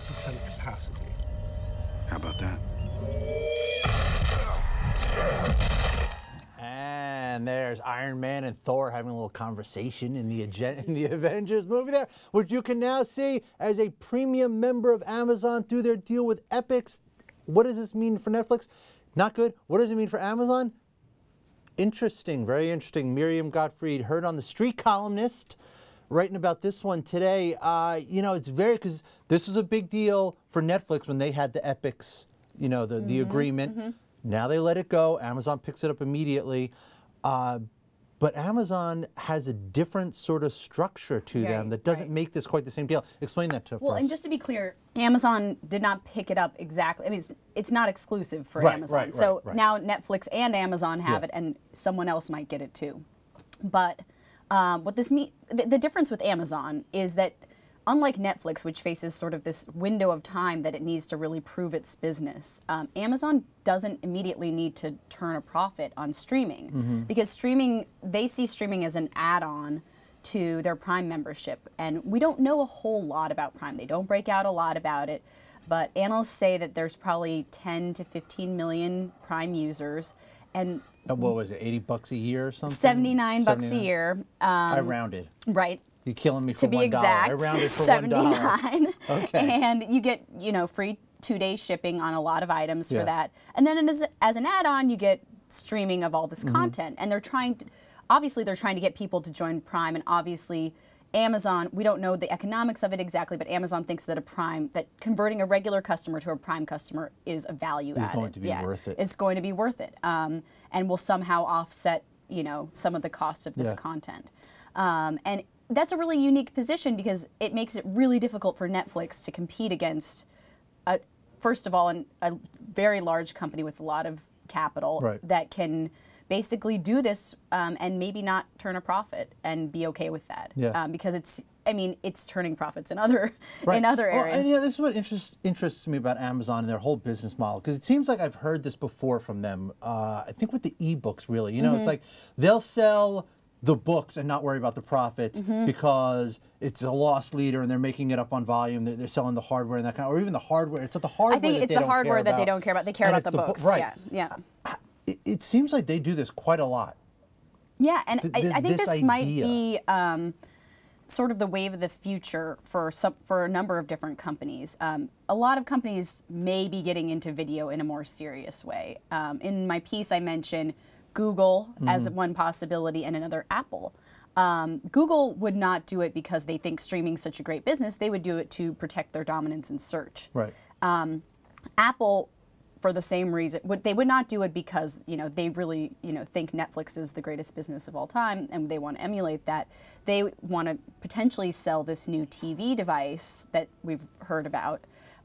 100% capacity. How about that? And there's Iron Man and Thor having a little conversation in the Avengers movie there, which you can now see as a premium member of Amazon through their deal with Epix. What does this mean for Netflix? Not good. What does it mean for Amazon? Interesting, very interesting. Miriam Gottfried, Heard on the Street columnist, writing about this one today. You know, it's very, because this was a big deal for Netflix when they had the Epix, you know, the agreement. Now they let it go. Amazon picks it up immediately. But Amazon has a different sort of structure to them that doesn't make this quite the same deal. Explain that to us. Well, and just to be clear, Amazon did not pick it up exactly. I mean, it's not exclusive for Amazon. So now Netflix and Amazon have it, and someone else might get it too. But what this means, the difference with Amazon is that unlike Netflix, which faces sort of this window of time that it needs to really prove its business, Amazon doesn't immediately need to turn a profit on streaming because streaming, they see streaming as an add-on to their Prime membership. And we don't know a whole lot about Prime. They don't break out a lot about it, but analysts say that there's probably 10 to 15 million Prime users. And what was it, $80 a year or something? $79 a year. I rounded. Right. You're killing me for $1. To be exact, I rounded for $79. Okay. And you get, you know, free 2-day shipping on a lot of items for that. And then as an add-on, you get streaming of all this content. And they're trying to, obviously they're trying to get people to join Prime, and obviously Amazon, we don't know the economics of it exactly, but Amazon thinks that that converting a regular customer to a Prime customer is a value added. It's going to be worth it. It's going to be worth it. And will somehow offset, you know, some of the cost of this content. And that's a really unique position because it makes it really difficult for Netflix to compete against, first of all, a very large company with a lot of capital that can basically do this and maybe not turn a profit and be okay with that. Because it's, I mean, it's turning profits in other areas. Well, and, you know, this is what interests me about Amazon and their whole business model, because it seems like I've heard this before from them. I think with the ebooks, really. You know, it's like they'll sell the books and not worry about the profits because it's a loss leader and they're making it up on volume. They're selling the hardware and that kind of, or even the hardware. It's the hardware. I think it's the hardware that they don't care about. They care about the books. Yeah. It seems like they do this quite a lot. Yeah, and I think this might be sort of the wave of the future for a number of different companies. A lot of companies may be getting into video in a more serious way. In my piece, I mentioned Google as one possibility and another Apple. Google would not do it because they think streaming is such a great business. They would do it to protect their dominance in search. Apple, for the same reason, they would not do it because, you know, they really, you know, think Netflix is the greatest business of all time and they want to emulate that. They want to potentially sell this new TV device that we've heard about.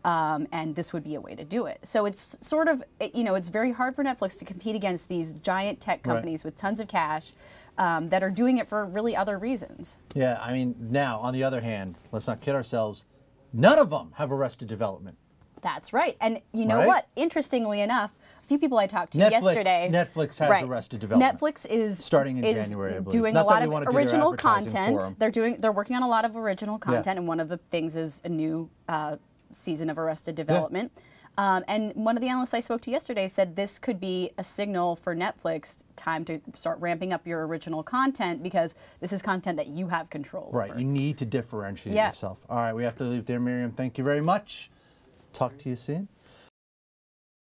And this would be a way to do it. So it's sort of, you know, it's very hard for Netflix to compete against these giant tech companies with tons of cash that are doing it for really other reasons. Yeah, I mean, now, on the other hand, let's not kid ourselves, none of them have Arrested Development. That's right. And you know what? Interestingly enough, a few people I talked to yesterday. Netflix has Arrested Development. Netflix is starting in January, I believe. Doing a lot of original content. They're working on a lot of original content, and one of the things is a new season of Arrested Development. And one of the analysts I spoke to yesterday said this could be a signal for Netflix, time to start ramping up your original content because this is content that you have control over. You need to differentiate yourself. All right, we have to leave there, Miriam. Thank you very much. Talk to you soon.